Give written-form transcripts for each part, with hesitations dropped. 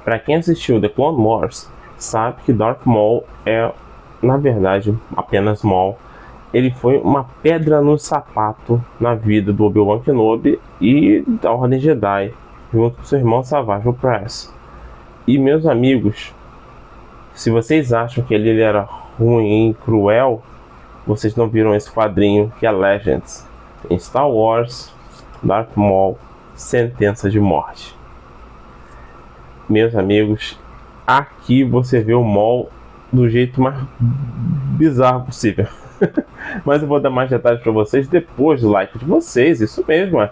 Para quem assistiu The Clone Wars, sabe que Darth Maul é, na verdade, apenas Maul. Ele foi uma pedra no sapato na vida do Obi-Wan Kenobi e da Ordem Jedi, junto com seu irmão Savage Opress. E meus amigos, se vocês acham que ele era ruim e cruel, vocês não viram esse quadrinho que é Legends. Em Star Wars, Darth Maul, Sentença de Morte. Meus amigos, aqui você vê o Maul do jeito mais bizarro possível. Mas eu vou dar mais detalhes para vocês depois do like de vocês. Isso mesmo,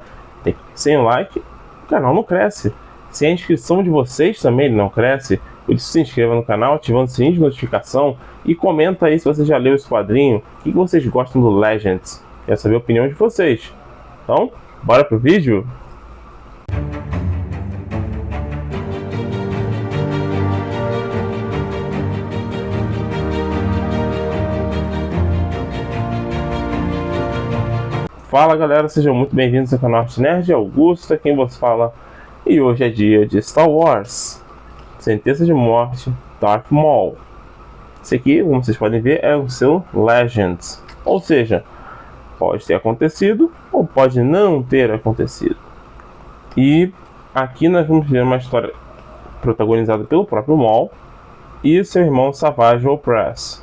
sem o like o canal não cresce. Sem a inscrição de vocês também ele não cresce. Por isso se inscreva no canal, ativando o sininho de notificação. E comenta aí se você já leu esse quadrinho. O que vocês gostam do Legends? Quero saber a opinião de vocês. Então, bora pro vídeo? Fala galera, sejam muito bem-vindos ao canal Arte Nerd. Augusto é quem vos fala. E hoje é dia de Star Wars, Sentença de Morte, Darth Maul. Esse aqui, como vocês podem ver, é o seu Legends. Ou seja, pode ter acontecido ou pode não ter acontecido. E aqui nós vamos ver uma história protagonizada pelo próprio Maul e seu irmão Savage Opress.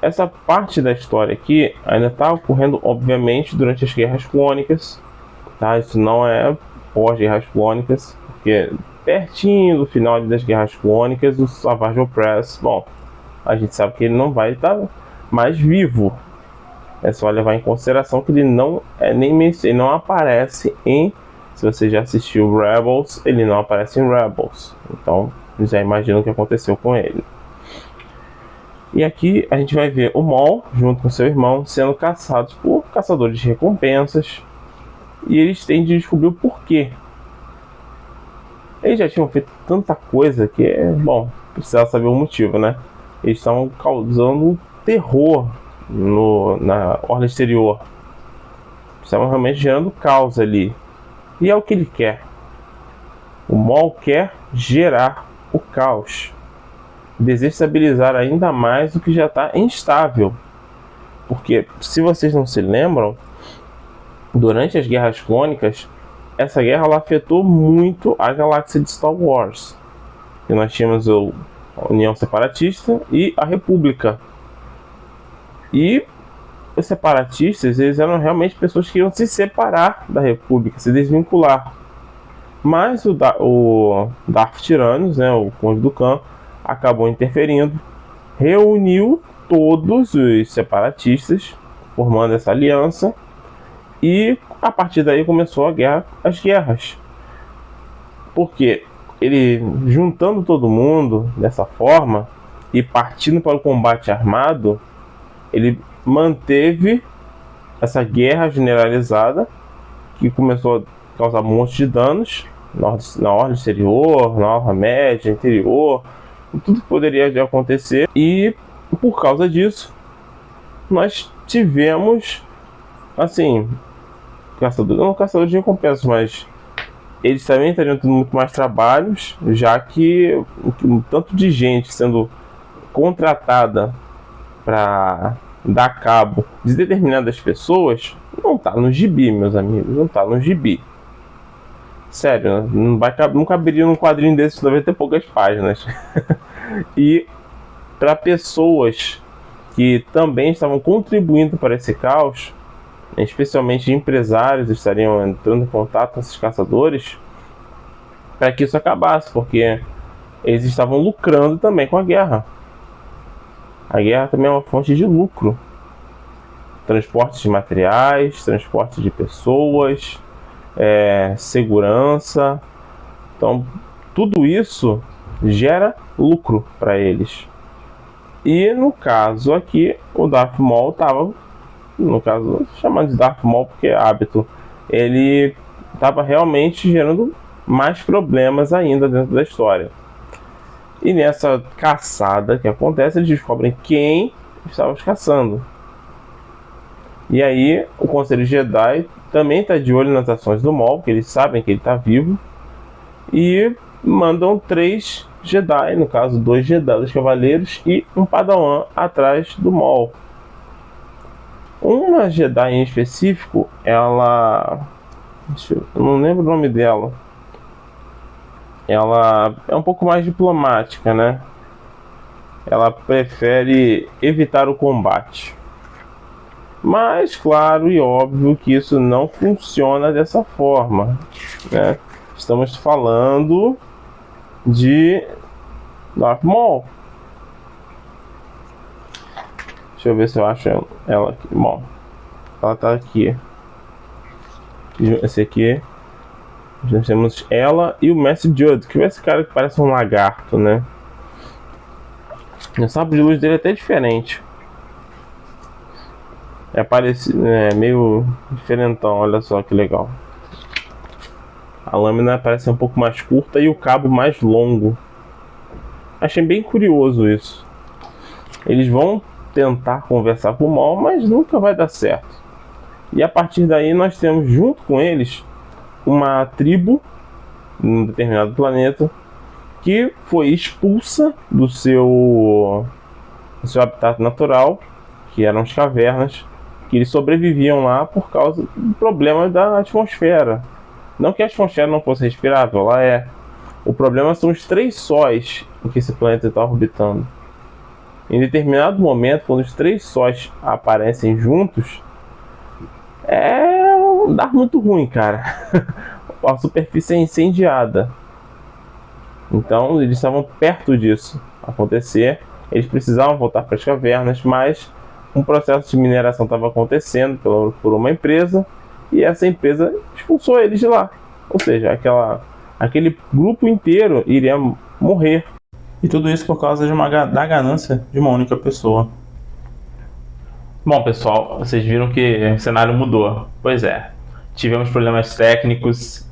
Essa parte da história aqui ainda está ocorrendo, obviamente, durante as Guerras Clônicas. Tá? Isso não é pós-Guerras Clônicas, porque pertinho do final das Guerras Clônicas, o Savage Opress, bom, a gente sabe que ele não vai estar mais vivo. É só levar em consideração que ele não ele não aparece em, se você já assistiu Rebels, ele não aparece em Rebels. Então, já imagina o que aconteceu com ele. E aqui a gente vai ver o Maul, junto com seu irmão, sendo caçados por caçadores de recompensas. E eles têm de descobrir o porquê. Eles já tinham feito tanta coisa que, bom, precisava saber o motivo, né? Eles estavam causando terror na Ordem Exterior. Estavam realmente gerando caos ali. E é o que ele quer. O Maul quer gerar o caos. Desestabilizar ainda mais o que já está instável. Porque, se vocês não se lembram, durante as Guerras Clônicas, essa guerra ela afetou muito a galáxia de Star Wars. E nós tínhamos a União Separatista e a República. E os separatistas, eles eram realmente pessoas que iam se separar da República, se desvincular. Mas o Darth Tyrannus, né, o Conde do Khan, acabou interferindo, reuniu todos os separatistas, formando essa aliança, e a partir daí começou as guerras. Porque ele, juntando todo mundo dessa forma e partindo para o combate armado, ele manteve essa guerra generalizada que começou a causar um monte de danos na ordem exterior, na ordem média, interior, tudo que poderia acontecer. E por causa disso nós tivemos assim caçadores de recompensas, mas eles também estariam tendo muito mais trabalhos, já que o tanto de gente sendo contratada para dar cabo de determinadas pessoas não está no gibi, meus amigos, não está no gibi. Sério, não caberia num quadrinho desse de 90 e poucas páginas. E para pessoas que também estavam contribuindo para esse caos, especialmente empresários estariam entrando em contato com esses caçadores para que isso acabasse, porque eles estavam lucrando também com a guerra. A guerra também é uma fonte de lucro. Transporte de materiais, transporte de pessoas, segurança. Então tudo isso gera lucro para eles. E no caso aqui, o Darth Maul estava, no caso chamando de Darth Maul porque é hábito, ele estava realmente gerando mais problemas ainda dentro da história. E nessa caçada que acontece, eles descobrem quem estava os caçando. E aí o Conselho Jedi também está de olho nas ações do Maul, porque eles sabem que ele está vivo. e mandam 3 Jedi, no caso 2 Jedi, 2 cavaleiros e um Padawan atrás do Maul. Uma Jedi em específico, ela... eu não lembro o nome dela. Ela é um pouco mais diplomática, né? Ela prefere evitar o combate. Mas, claro e óbvio que isso não funciona dessa forma, né? Estamos falando de Darth Maul. Deixa eu ver se eu acho ela aqui. Bom, ela tá aqui. Esse aqui. Nós temos ela e o Mestre Yoda, que é esse cara que parece um lagarto, né? O sabre de luz dele é até diferente. É parecido, é meio diferentão, olha só que legal. A lâmina parece um pouco mais curta e o cabo mais longo. Achei bem curioso isso. Eles vão tentar conversar com o Maul, mas nunca vai dar certo. E a partir daí nós temos junto com eles uma tribo em um determinado planeta que foi expulsa do seu habitat natural, que eram as cavernas, que eles sobreviviam lá por causa do problema da atmosfera. Não que a atmosfera não fosse respirável, ela é. O problema são os 3 sóis em que esse planeta está orbitando. Em determinado momento, quando os 3 sóis aparecem juntos, dá muito ruim, cara. A superfície é incendiada. Então eles estavam perto disso acontecer. Eles precisavam voltar para as cavernas, mas um processo de mineração estava acontecendo por uma empresa, e essa empresa expulsou eles de lá. Ou seja, aquele grupo inteiro iria morrer. E tudo isso por causa da ganância de uma única pessoa. Bom, pessoal, vocês viram que o cenário mudou. Pois é, tivemos problemas técnicos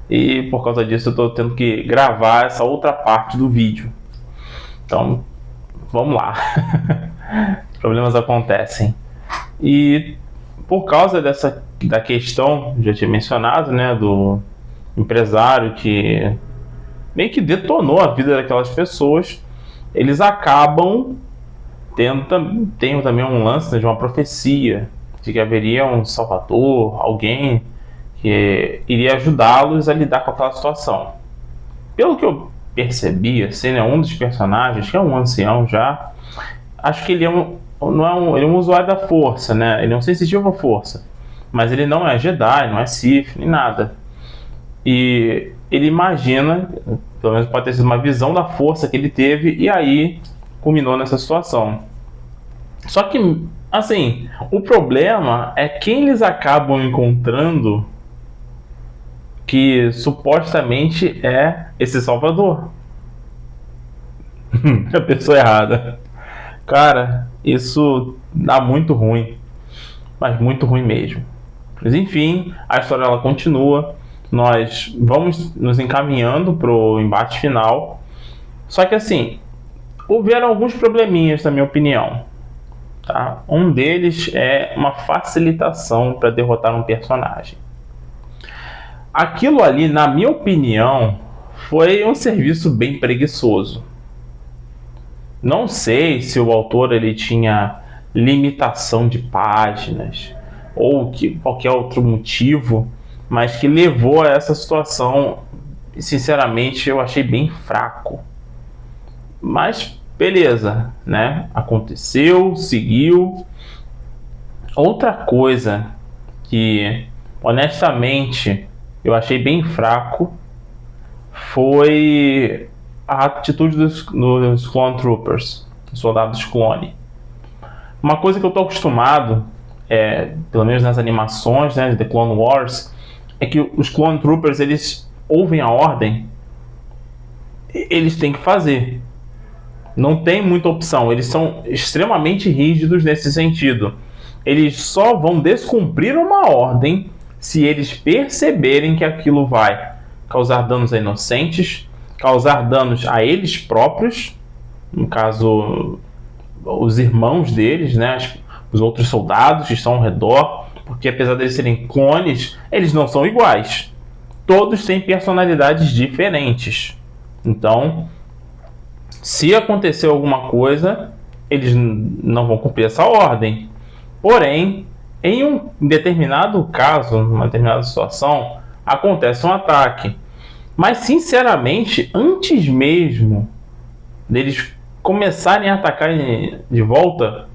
e por causa disso eu estou tendo que gravar essa outra parte do vídeo. Então, vamos lá. Problemas acontecem. E por causa da questão, já tinha mencionado, né, do empresário que meio que detonou a vida daquelas pessoas, eles acabam tendo também um lance, né, de uma profecia de que haveria um salvador, alguém que iria ajudá-los a lidar com aquela situação. Pelo que eu percebi, assim, né, um dos personagens, que é um ancião já, acho que ele é ele é um usuário da força, né? Ele é um sensitivo à força, mas ele não é Jedi, não é Sith, nem nada. E ele imagina, pelo menos pode ter sido uma visão da força que ele teve, e aí culminou nessa situação. Só que, assim, o problema é quem eles acabam encontrando que supostamente é esse salvador. A pessoa errada. Cara, isso dá muito ruim, mas muito ruim mesmo. Mas enfim, a história ela continua. Nós vamos nos encaminhando para o embate final. Só que assim, houveram alguns probleminhas, na minha opinião. Tá? Um deles é uma facilitação para derrotar um personagem. Aquilo ali, na minha opinião, foi um serviço bem preguiçoso. Não sei se o autor ele tinha limitação de páginas ou qualquer outro motivo, mas que levou a essa situação. Sinceramente, eu achei bem fraco. Mas beleza, né? Aconteceu, seguiu. Outra coisa que, honestamente, eu achei bem fraco foi a atitude dos Clone Troopers, soldados clone. Uma coisa que eu tô acostumado, pelo menos nas animações, né, de The Clone Wars, é que os Clone Troopers, eles ouvem a ordem, eles têm que fazer. Não tem muita opção, eles são extremamente rígidos nesse sentido. Eles só vão descumprir uma ordem se eles perceberem que aquilo vai causar danos a inocentes, causar danos a eles próprios, no caso, os irmãos deles, né, os outros soldados que estão ao redor, porque apesar de eles serem clones, eles não são iguais. todos têm personalidades diferentes. Então, se acontecer alguma coisa, eles não vão cumprir essa ordem. Porém, em um determinado caso, numa determinada situação, acontece um ataque. Mas, sinceramente, antes mesmo deles começarem a atacar de volta,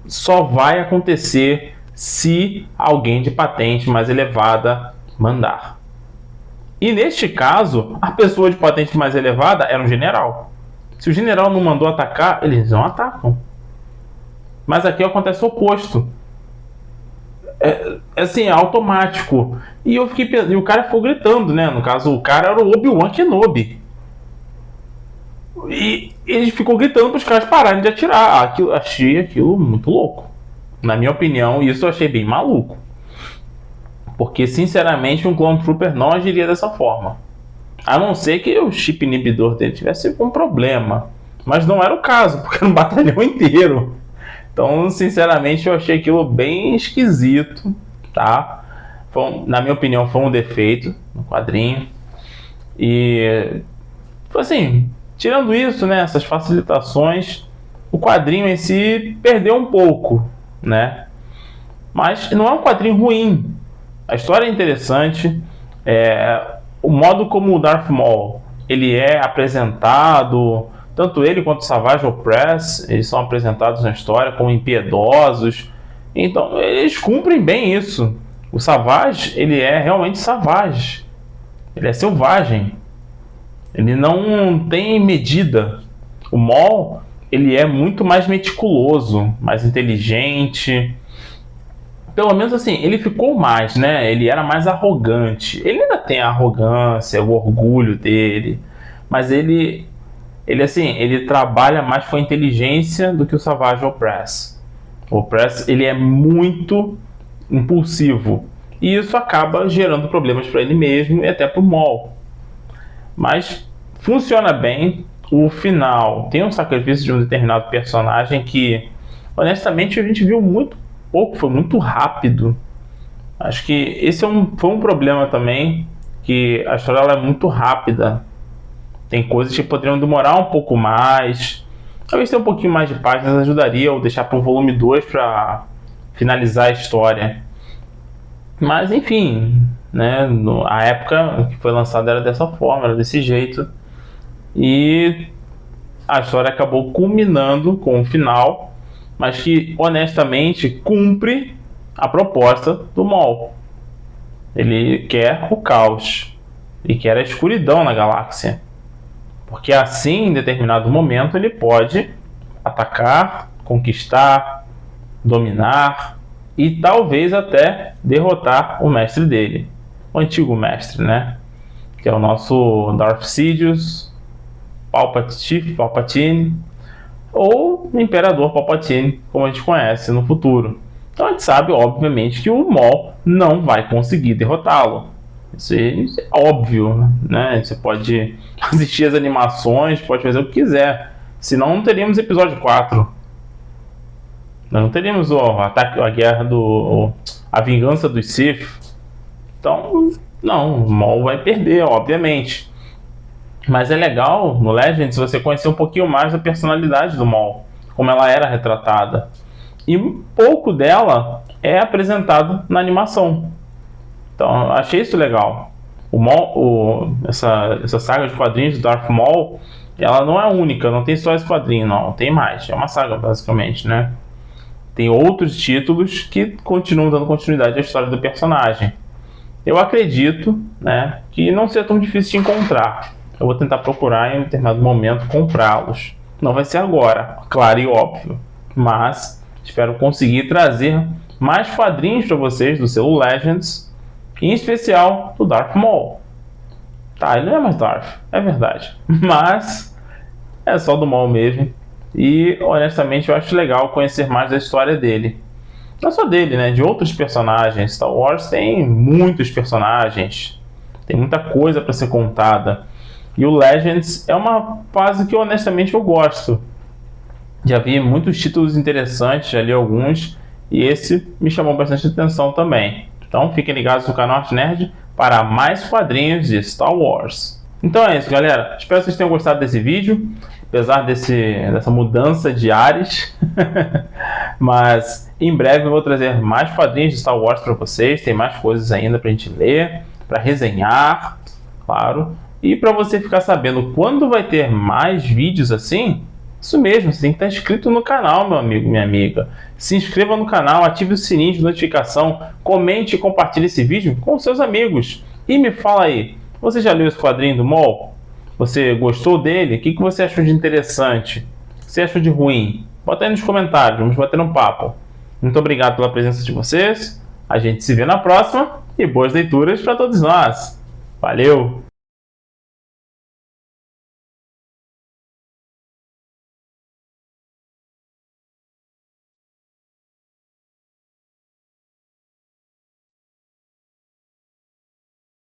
só vai acontecer se alguém de patente mais elevada mandar. E neste caso, a pessoa de patente mais elevada era um general. Se o general não mandou atacar, eles não atacam. Mas aqui acontece o oposto. É automático. E eu fiquei pensando, e o cara ficou gritando, né? No caso, o cara era o Obi-Wan Kenobi. E ele ficou gritando para os caras pararem de atirar. Achei aquilo muito louco. Na minha opinião, isso eu achei bem maluco. Porque, sinceramente, um Clone Trooper não agiria dessa forma. A não ser que o chip inibidor dele tivesse um problema. Mas não era o caso, porque era um batalhão inteiro. Então, sinceramente, eu achei aquilo bem esquisito, tá? Na minha opinião, foi um defeito no quadrinho. E, assim, tirando isso, né, essas facilitações, o quadrinho em si perdeu um pouco, né? Mas não é um quadrinho ruim. A história é interessante. O modo como o Darth Maul ele é apresentado, tanto ele quanto o Savage Opress, eles são apresentados na história como impiedosos. Então eles cumprem bem isso. O Savage, ele é realmente savage. Ele é selvagem. Ele não tem medida. O Maul, ele é muito mais meticuloso, mais inteligente. Pelo menos assim, ele ficou mais, né? Ele era mais arrogante. Ele ainda tem a arrogância, o orgulho dele. Mas ele trabalha mais com a inteligência do que o Savage Opress. O Opress, ele é muito impulsivo. E isso acaba gerando problemas para ele mesmo e até para o Maul. Mas funciona bem. O final tem um sacrifício de um determinado personagem que, honestamente, a gente viu muito pouco, foi muito rápido. Acho que esse foi um problema também, que a história ela é muito rápida. Tem coisas que poderiam demorar um pouco mais. Talvez ter um pouquinho mais de páginas ajudaria, ou deixar para o volume 2 para finalizar a história. Mas enfim, né, a época que foi lançada era dessa forma, era desse jeito. E a história acabou culminando com o final, mas que honestamente cumpre a proposta do Maul. Ele quer o caos, ele quer a escuridão na galáxia, porque assim em determinado momento ele pode atacar, conquistar, dominar e talvez até derrotar o mestre dele, o antigo mestre, né? Que é o nosso Darth Sidious, Palpatine, ou o Imperador Palpatine, como a gente conhece no futuro. Então a gente sabe, obviamente, que o Maul não vai conseguir derrotá-lo. Isso é óbvio, né? Você pode assistir as animações, pode fazer o que quiser. Senão não teríamos episódio 4. Nós não teríamos a guerra a vingança dos Sith. Então, não, o Maul vai perder, obviamente. Mas é legal no Legends você conhecer um pouquinho mais da personalidade do Maul, como ela era retratada. E um pouco dela é apresentado na animação. Então eu achei isso legal. O Maul, essa saga de quadrinhos do Darth Maul, ela não é única, não tem só esse quadrinho, não, tem mais. É uma saga basicamente, né? Tem outros títulos que continuam dando continuidade à história do personagem. Eu acredito, né, que não seja tão difícil de encontrar. Eu vou tentar procurar em um determinado momento comprá-los. Não vai ser agora, claro e óbvio. Mas espero conseguir trazer mais quadrinhos para vocês do selo Legends, em especial do Darth Maul. Tá, ele não é mais Darth, é verdade. Mas é só do Maul mesmo. E honestamente eu acho legal conhecer mais da história dele. Não só dele, né? De outros personagens. Star Wars tem muitos personagens. Tem muita coisa para ser contada. E o Legends é uma fase que honestamente eu gosto. Já vi muitos títulos interessantes, já li alguns. E esse me chamou bastante atenção também. Então fiquem ligados no canal Arte Nerd para mais quadrinhos de Star Wars. Então é isso, galera. Espero que vocês tenham gostado desse vídeo, apesar dessa mudança de ares. Mas em breve eu vou trazer mais quadrinhos de Star Wars para vocês. Tem mais coisas ainda para a gente ler, para resenhar, claro. E para você ficar sabendo quando vai ter mais vídeos assim, isso mesmo, você tem que estar inscrito no canal, meu amigo, minha amiga. Se inscreva no canal, ative o sininho de notificação, comente e compartilhe esse vídeo com seus amigos. E me fala aí, você já leu esse quadrinho do Maul? Você gostou dele? O que você achou de interessante? O que você achou de ruim? Bota aí nos comentários, vamos bater um papo. Muito obrigado pela presença de vocês. A gente se vê na próxima e boas leituras para todos nós. Valeu!